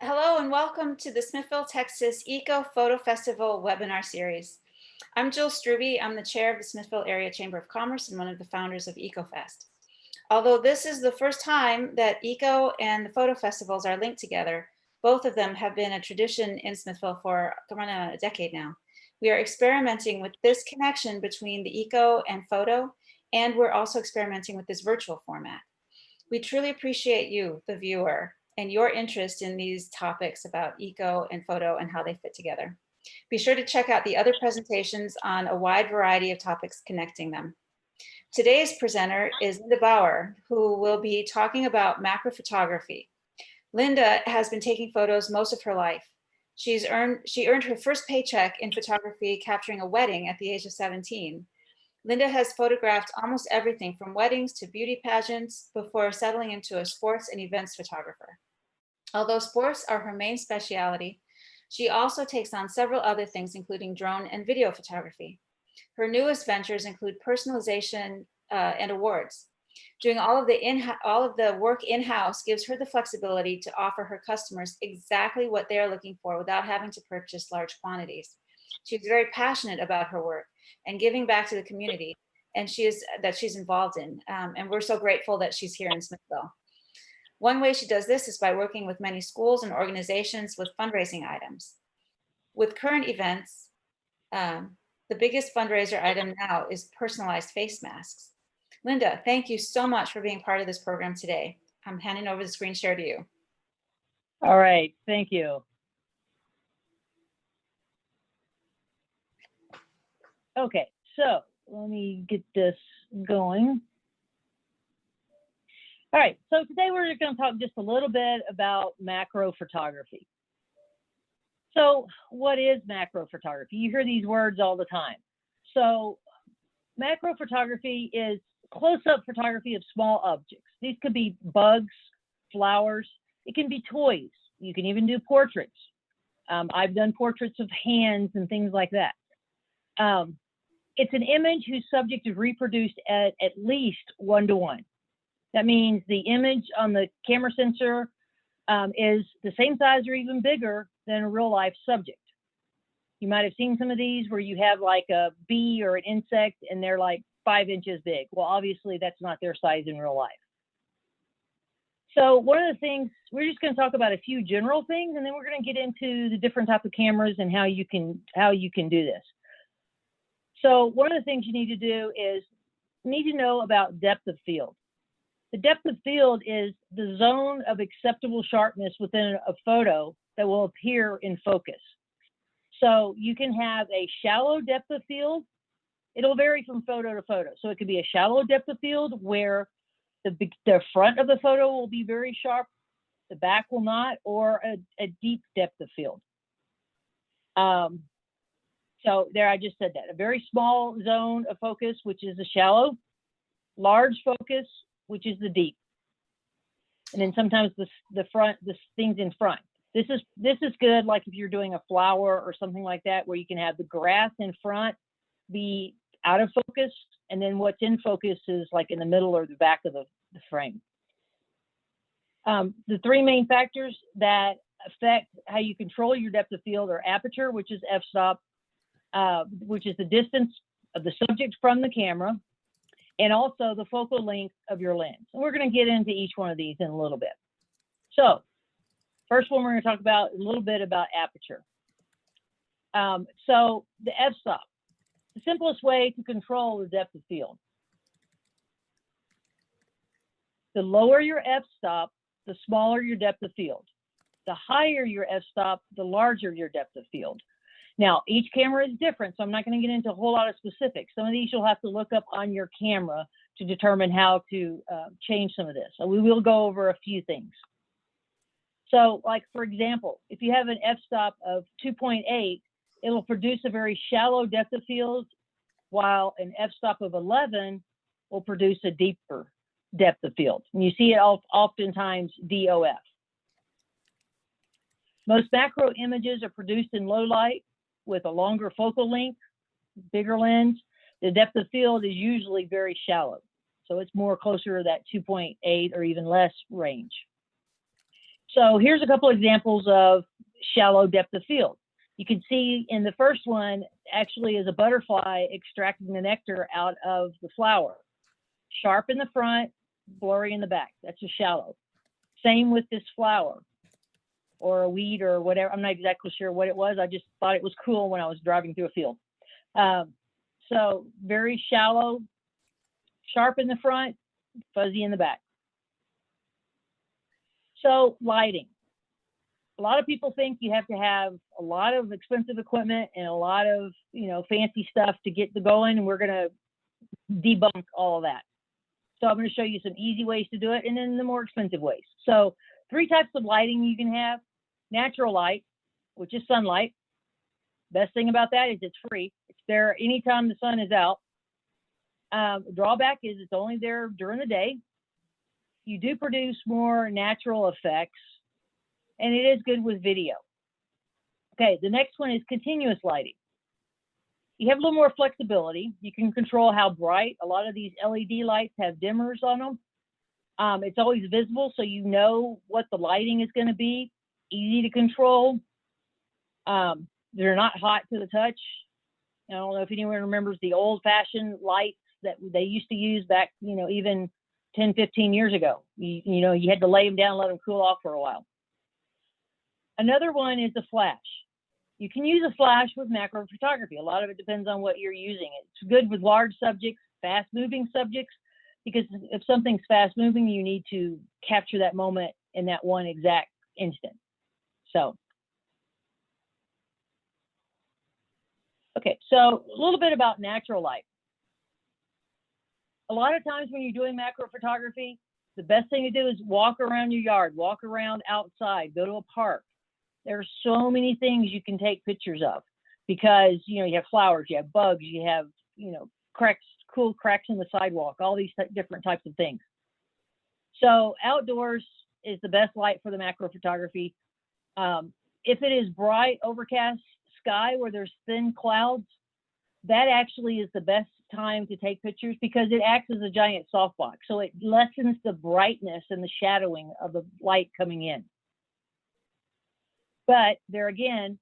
Hello and welcome to the Smithville, Texas Eco Photo Festival webinar series. I'm Jill Struby. I'm the chair of the Smithville Area Chamber of Commerce and one of the founders of EcoFest. Although this is the first time that Eco and the photo festivals are linked together, both of them have been a tradition in Smithville for around a decade now. We are experimenting with this connection between the Eco and photo, and we're also experimenting with this virtual format. We truly appreciate you, the viewer, and your interest in these topics about eco and photo and how they fit together. Be sure to check out the other presentations on a wide variety of topics connecting them. Today's presenter is Linda Bauer, who will be talking about macro photography. Linda has been taking photos most of her life. She earned her first paycheck in photography capturing a wedding at the age of 17. Linda has photographed almost everything from weddings to beauty pageants before settling into a sports and events photographer. Although sports are her main specialty, she also takes on several other things, including drone and video photography. Her newest ventures include personalization and awards. Doing all of the work in-house gives her the flexibility to offer her customers exactly what they're looking for without having to purchase large quantities. She's very passionate about her work and giving back to the community that she's involved in. And we're so grateful that she's here in Smithville. One way she does this is by working with many schools and organizations with fundraising items. With current events, the biggest fundraiser item now is personalized face masks. Linda, thank you so much for being part of this program today. I'm handing over the screen share to you. All right, thank you. Okay, so let me get this going. All right, so today we're just going to talk just a little bit about macro photography. So what is macro photography? You hear these words all the time. So macro photography is close-up photography of small objects. These could be bugs, flowers, it can be toys. You can even do portraits. I've done portraits of hands and things like that. It's an image whose subject is reproduced at least 1-to-1. That means the image on the camera sensor is the same size or even bigger than a real life subject. You might have seen some of these where you have like a bee or an insect and they're like 5 inches big. Well, obviously that's not their size in real life. So one of the things, we're just going to talk about a few general things, and then we're going to get into the different type of cameras and how you can do this. So one of the things you need to do is need to know about depth of field. The depth of field is the zone of acceptable sharpness within a photo that will appear in focus. So you can have a shallow depth of field. It'll vary from photo to photo. So it could be a shallow depth of field where the front of the photo will be very sharp, the back will not, or a deep depth of field. So there, I just said that. A very small zone of focus, which is the shallow, large focus, which is the deep. And then sometimes the front, the things in front. This is good, like if you're doing a flower or something like that, where you can have the grass in front be out of focus, and then what's in focus is like in the middle or the back of the frame. The three main factors that affect how you control your depth of field are aperture, which is f-stop, which is the distance of the subject from the camera, and also the focal length of your lens. And we're going to get into each one of these in a little bit. So first one, we're going to talk about a little bit about aperture. So the f-stop, the simplest way to control the depth of field. The lower your f-stop, the smaller your depth of field. The higher your f-stop, the larger your depth of field. Now, each camera is different, so I'm not going to get into a whole lot of specifics. Some of these you'll have to look up on your camera to determine how to change some of this. So we will go over a few things. So, like, for example, if you have an f-stop of 2.8, it will produce a very shallow depth of field, while an f-stop of 11 will produce a deeper depth of field. And you see it oftentimes DOF. Most macro images are produced in low light with a longer focal length, bigger lens. The depth of field is usually very shallow. So it's more closer to that 2.8 or even less range. So here's a couple examples of shallow depth of field. You can see in the first one actually is a butterfly extracting the nectar out of the flower. Sharp in the front, blurry in the back. That's a shallow. Same with this flower or a weed or whatever. I'm not exactly sure what it was. I just thought it was cool when I was driving through a field. So very shallow, sharp in the front, fuzzy in the back. So lighting. A lot of people think you have to have a lot of expensive equipment and a lot of, fancy stuff to get the going, and we're going to debunk all of that. So I'm going to show you some easy ways to do it and then the more expensive ways. So 3 types of lighting you can have. Natural light, which is sunlight. Best thing about that is it's free. It's there anytime the sun is out. Drawback is it's only there during the day. You do produce more natural effects, and it is good with video. Okay, the next one is continuous lighting. You have a little more flexibility. You can control how bright. A lot of these LED lights have dimmers on them. It's always visible, so you know what the lighting is going to be. Easy to control. They're not hot to the touch. I don't know if anyone remembers the old-fashioned lights that they used to use back, even 10, 15 years ago. You had to lay them down and let them cool off for a while. Another one is the flash. You can use a flash with macro photography. A lot of it depends on what you're using. It's good with large subjects, fast-moving subjects, because if something's fast-moving, you need to capture that moment in that one exact instant. So, okay, so a little bit about natural light. A lot of times when you're doing macro photography, the best thing to do is walk around your yard, walk around outside, go to a park. There are so many things you can take pictures of because, you have flowers, you have bugs, you have, cracks, cool cracks in the sidewalk, all these different types of things. So outdoors is the best light for the macro photography. If it is bright, overcast sky where there's thin clouds, that actually is the best time to take pictures because it acts as a giant softbox. So it lessens the brightness and the shadowing of the light coming in. But there again,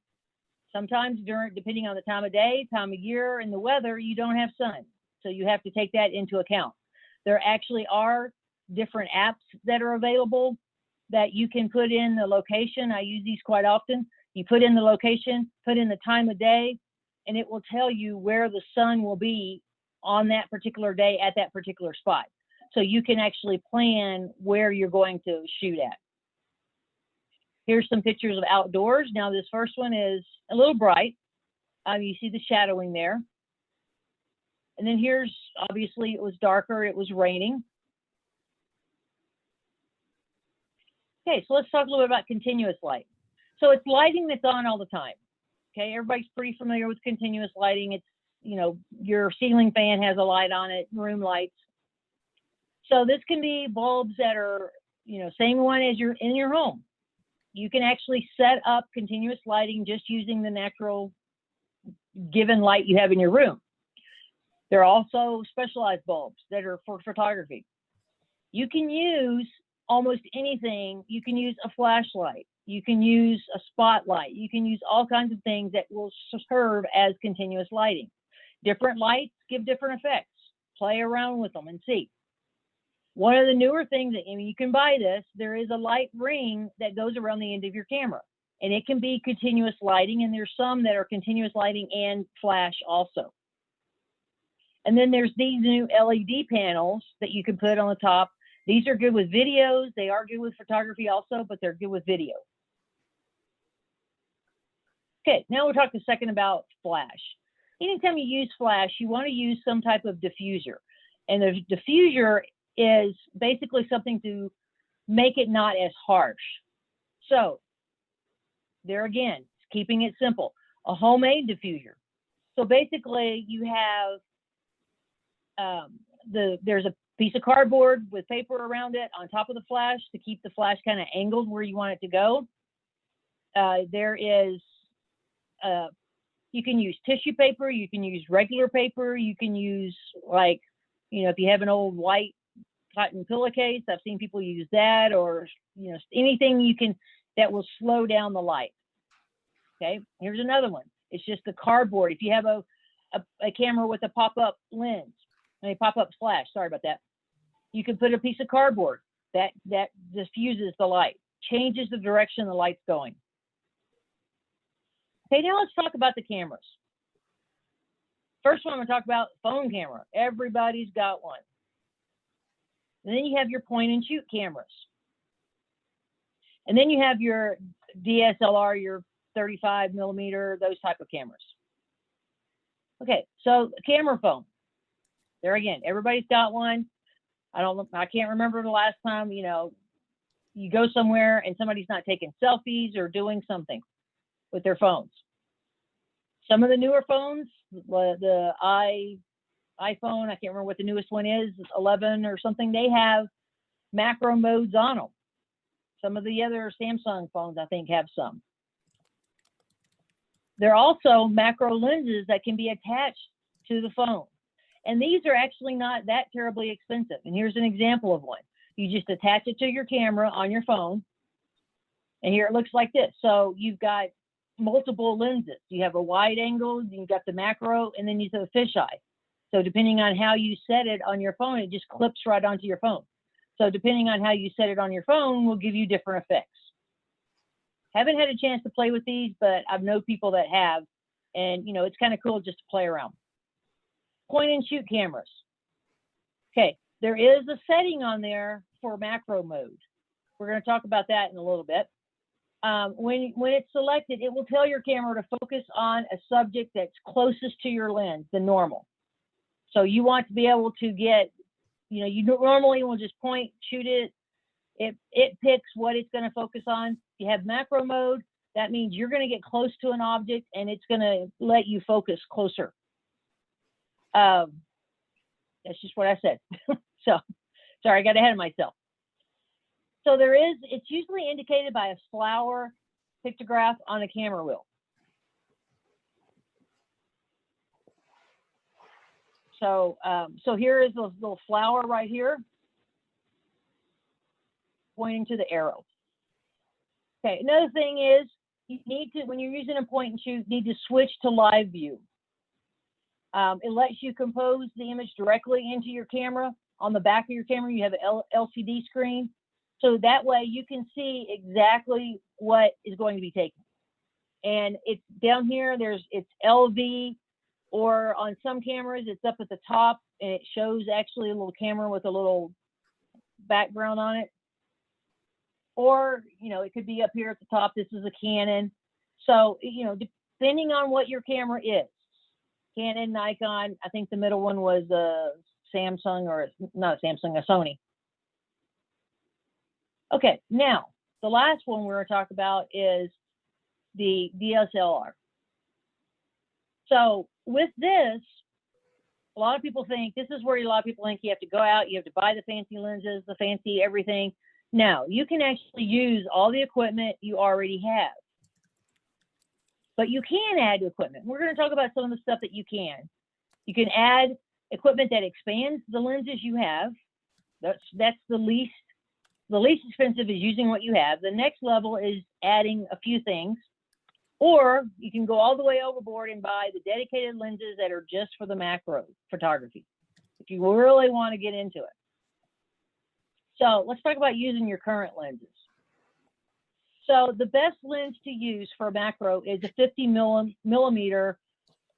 sometimes depending on the time of day, time of year, and the weather, you don't have sun. So you have to take that into account. There actually are different apps that are available that you can put in the location. I use these quite often. You put in the location, put in the time of day, and it will tell you where the sun will be on that particular day at that particular spot. So you can actually plan where you're going to shoot at. Here's some pictures of outdoors. Now this first one is a little bright. You see the shadowing there. And then here's, obviously it was darker, it was raining. Okay, so let's talk a little bit about continuous light. So it's lighting that's on all the time. Okay, everybody's pretty familiar with continuous lighting. It's, your ceiling fan has a light on it, room lights. So this can be bulbs that are, same one as you're in your home. You can actually set up continuous lighting just using the natural given light you have in your room. There are also specialized bulbs that are for photography. You can use almost anything. You can use a flashlight. You can use a spotlight. You can use all kinds of things that will serve as continuous lighting. Different lights give different effects. Play around with them and see. One of the newer things, you can buy this, there is a light ring that goes around the end of your camera. And it can be continuous lighting, and there's some that are continuous lighting and flash also. And then there's these new LED panels that you can put on the top. These are good with videos. They are good with photography also, but they're good with video. Okay, now we'll talk a second about flash. Anytime you use flash, you want to use some type of diffuser. And the diffuser is basically something to make it not as harsh. So there again, keeping it simple, a homemade diffuser. So basically you have, there's a piece of cardboard with paper around it on top of the flash to keep the flash kind of angled where you want it to go. There is, you can use tissue paper, you can use regular paper, you can use if you have an old white cotton pillowcase. I've seen people use that, or anything you can that will slow down the light. Okay, here's another one. It's just the cardboard. If you have a camera with a pop-up lens, pop-up flash, sorry about that, you can put a piece of cardboard that diffuses the light, changes the direction the light's going. Okay, now let's talk about the cameras. First one I'm going to talk about, phone camera. Everybody's got one. And then you have your point and shoot cameras. And then you have your DSLR, your 35 millimeter, those type of cameras. Okay, so camera phone. There again, everybody's got one. I can't remember the last time, you go somewhere and somebody's not taking selfies or doing something with their phones. Some of the newer phones, the iPhone, I can't remember what the newest one is, 11 or something, they have macro modes on them. Some of the other Samsung phones, I think, have some. There are also macro lenses that can be attached to the phone. And these are actually not that terribly expensive. And here's an example of one. You just attach it to your camera on your phone. And here it looks like this. So you've got multiple lenses. You have a wide angle, you've got the macro, and then you have a fisheye. So depending on how you set it on your phone, it just clips right onto your phone. So depending on how you set it on your phone will give you different effects. Haven't had a chance to play with these, but I've known people that have. And, it's kind of cool just to play around. Point and shoot cameras. Okay, there is a setting on there for macro mode. We're going to talk about that in a little bit. When it's selected, it will tell your camera to focus on a subject that's closest to your lens than normal. So you want to be able to get, you normally will just point, shoot it. It picks what it's going to focus on. If you have macro mode, that means you're going to get close to an object and it's going to let you focus closer. That's just what I said. So, sorry, I got ahead of myself. So it's usually indicated by a flower pictograph on a camera wheel. So, here is the little flower right here, pointing to the arrow. Okay, another thing is you need to, when you're using a point and shoot, need to switch to live view. It lets you compose the image directly into your camera. On the back of your camera, you have an LCD screen. So that way you can see exactly what is going to be taken. And it's down here, it's LV, or on some cameras, it's up at the top and it shows actually a little camera with a little background on it. Or, it could be up here at the top. This is a Canon. So, depending on what your camera is, Canon, Nikon, I think the middle one was a Samsung, or not a Samsung, a Sony. Okay, now, the last one we're going to talk about is the DSLR. So with this, a lot of people think, this is where a lot of people think you have to go out, you have to buy the fancy lenses, the fancy everything. No, you can actually use all the equipment you already have. But you can add equipment. We're going to talk about some of the stuff that you can. You can add equipment that expands the lenses you have. That's the least expensive is using what you have. The next level is adding a few things. Or you can go all the way overboard and buy the dedicated lenses that are just for the macro photography, if you really want to get into it. So let's talk about using your current lenses. So the best lens to use for macro is a 50 millimeter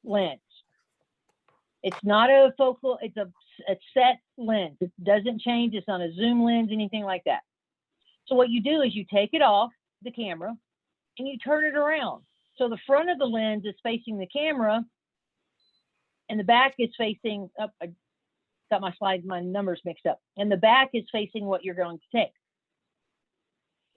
lens. It's not a focal, it's a set lens. It doesn't change. It's not a zoom lens, anything like that. So what you do is you take it off the camera and you turn it around. So the front of the lens is facing the camera and the back is facing up. I got my slides, my numbers mixed up. And the back is facing what you're going to take.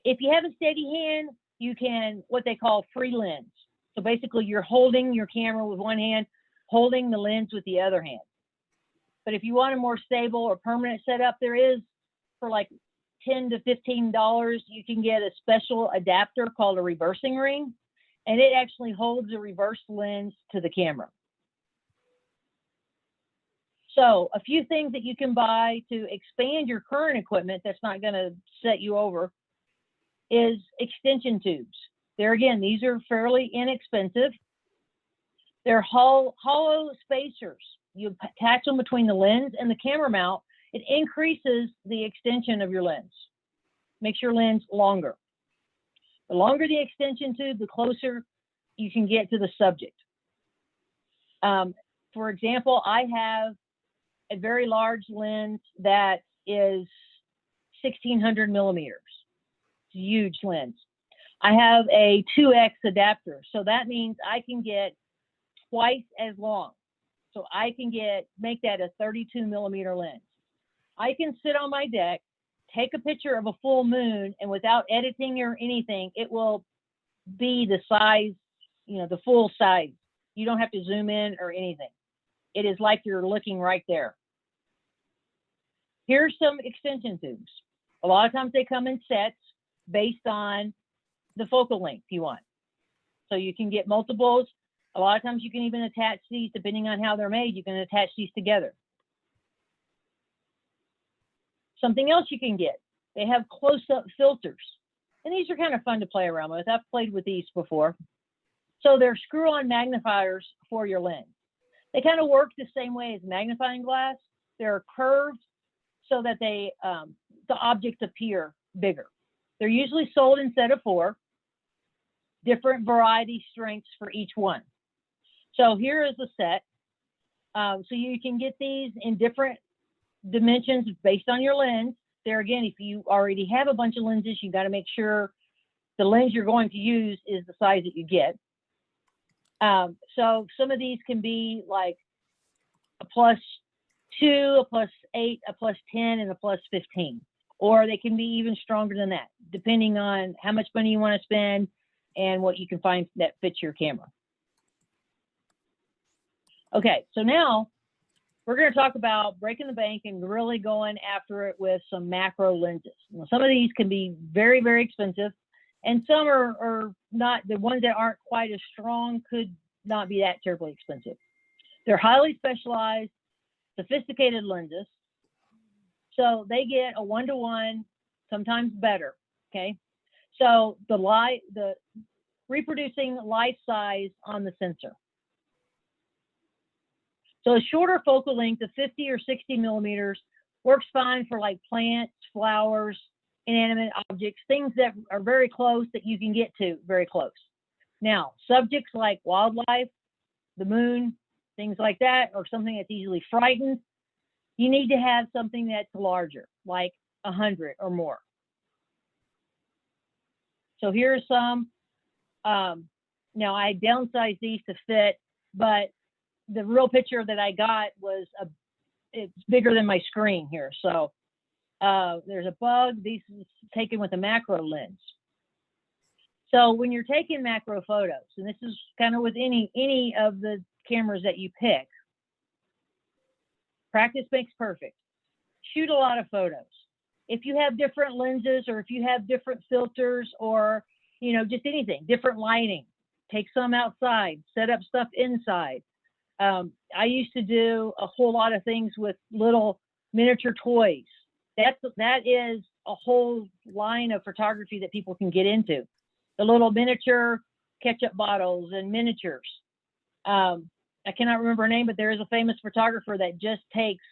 If you have a steady hand, you can, what they call free lens. So basically you're holding your camera with one hand, holding the lens with the other hand. But if you want a more stable or permanent setup, there is, for like $10 to $15, you can get a special adapter called a reversing ring, and it actually holds a reverse lens to the camera. So a few things that you can buy to expand your current equipment that's not going to set you over is extension tubes. There again, these are fairly inexpensive. They're hollow spacers. You attach them between the lens and the camera mount. It increases the extension of your lens, makes your lens longer. The longer the extension tube, the closer you can get to the subject. For example, I have a very large lens that is 1600 millimeters. It's a huge lens. I have a 2X adapter, so that means I can get twice as long. So I can make that a 32 millimeter lens. I can sit on my deck, take a picture of a full moon, and without editing or anything, it will be the size, the full size. You don't have to zoom in or anything. It is like you're looking right there. Here's some extension tubes. A lot of times they come in sets based on the focal length you want. So you can get multiples. A lot of times you can even attach these, depending on how they're made, you can attach these together. Something else you can get, they have close-up filters. And these are kind of fun to play around with. I've played with these before. So they're screw-on magnifiers for your lens. They kind of work the same way as magnifying glass. They're curved so that the objects appear bigger. They're usually sold in set of 4, different variety strengths for each one. So here is the set. So you can get these in different dimensions based on your lens. There again, if you already have a bunch of lenses, you got to make sure the lens you're going to use is the size that you get. So some of these can be like a +2, a +8, a +10, and a +15. Or they can be even stronger than that, depending on how much money you want to spend and what you can find that fits your camera. Okay, so now we're going to talk about breaking the bank and really going after it with some macro lenses. Now, some of these can be very, very expensive, and some are not. The ones that aren't quite as strong could not be that terribly expensive. They're highly specialized, sophisticated lenses. So they get a 1-to-1, sometimes better, okay? So the reproducing life size on the sensor. So a shorter focal length of 50 or 60 millimeters works fine for like plants, flowers, inanimate objects, things that are very close that you can get to very close. Now, subjects like wildlife, the moon, things like that, or something that's easily frightened, you need to have something that's larger, like 100 or more. So here are some. Now I downsized these to fit, but the real picture that I got was it's bigger than my screen here. So there's a bug. These is taken with a macro lens. So when you're taking macro photos, and this is kind of with any of the cameras that you pick, practice makes perfect. Shoot a lot of photos. If you have different lenses or if you have different filters or, just anything, different lighting, take some outside, set up stuff inside. I used to do a whole lot of things with little miniature toys. That is a whole line of photography that people can get into. The little miniature ketchup bottles and miniatures. I cannot remember her name, but there is a famous photographer that just takes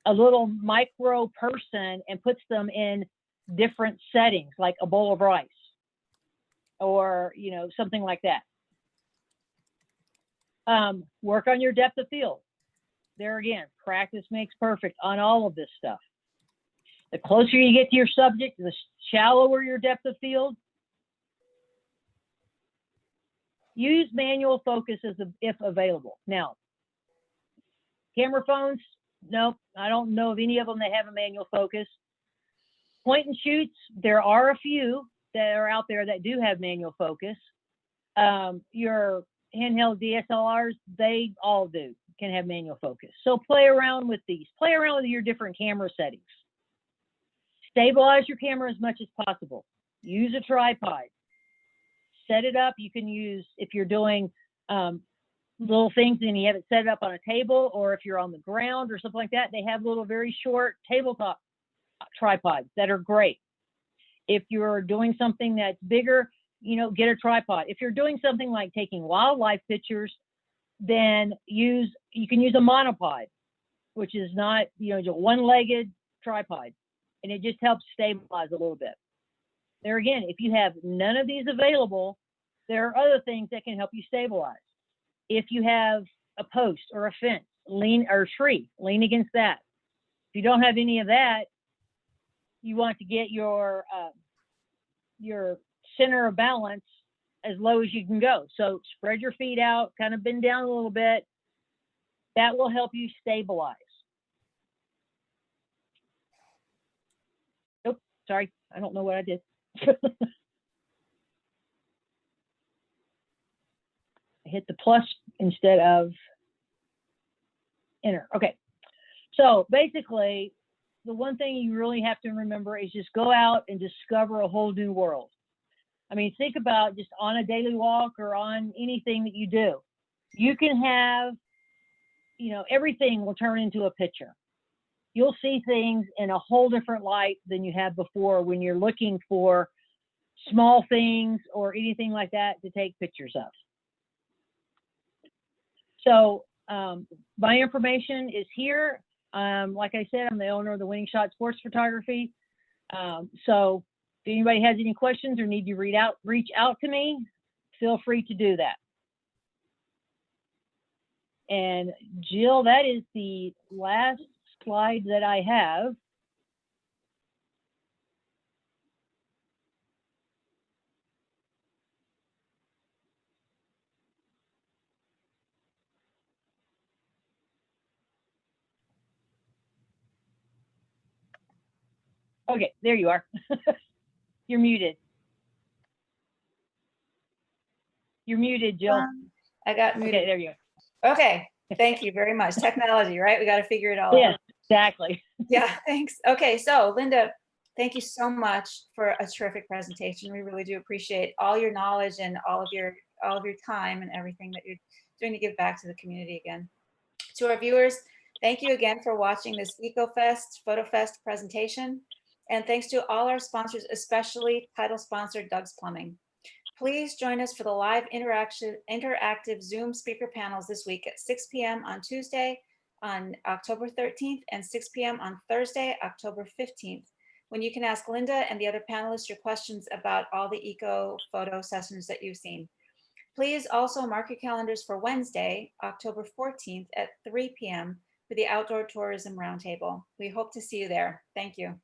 a little micro person and puts them in different settings, like a bowl of rice or, something like that. Work on your depth of field. There again, practice makes perfect on all of this stuff. The closer you get to your subject, the shallower your depth of field. Use manual focus if available. Now, camera phones, nope, I don't know of any of them that have a manual focus. Point and shoots, there are a few that are out there that do have manual focus. Your handheld DSLRs, they all can have manual focus. So play around with these. Play around with your different camera settings. Stabilize your camera as much as possible. Use a tripod. Set it up. You can use, if you're doing little things and you have it set up on a table, or if you're on the ground or something like that, they have little very short tabletop tripods that are great. If you're doing something that's bigger, you know, get a tripod. If you're doing something like taking wildlife pictures, then you can use a monopod, which is not, you know, a one-legged tripod, and it just helps stabilize a little bit. There again, if you have none of these available, there are other things that can help you stabilize. If you have a post or a fence, lean against that. If you don't have any of that, you want to get your center of balance as low as you can go. So spread your feet out, kind of bend down a little bit. That will help you stabilize. Oh, sorry, I don't know what I did. I hit the plus instead of enter. Okay, so basically, the one thing you really have to remember is just go out and discover a whole new world. I mean, think about just on a daily walk or on anything that you do. You can have, you know, everything will turn into a picture. You'll see things in a whole different light than you have before when you're looking for small things or anything like that to take pictures of. So my information is here. Like I said, I'm the owner of the Winning Shot Sports Photography. So if anybody has any questions or need to reach out to me, feel free to do that. And Jill, that is the last slide that I have. Okay, there you are. You're muted. You're muted, Jill. I got muted. Okay, there you are. Okay, thank you very much. Technology, right? We got to figure it all out. Yeah, exactly. Yeah, thanks. Okay, so Linda, thank you so much for a terrific presentation. We really do appreciate all your knowledge and all of your time and everything that you're doing to give back to the community again. To our viewers, thank you again for watching this EcoFest PhotoFest presentation. And thanks to all our sponsors, especially title sponsor Doug's Plumbing. Please join us for the live interactive Zoom speaker panels this week at 6 p.m. on Tuesday on October 13th and 6 p.m. on Thursday, October 15th, when you can ask Linda and the other panelists your questions about all the eco photo sessions that you've seen. Please also mark your calendars for Wednesday, October 14th at 3 p.m. for the Outdoor Tourism Roundtable. We hope to see you there. Thank you.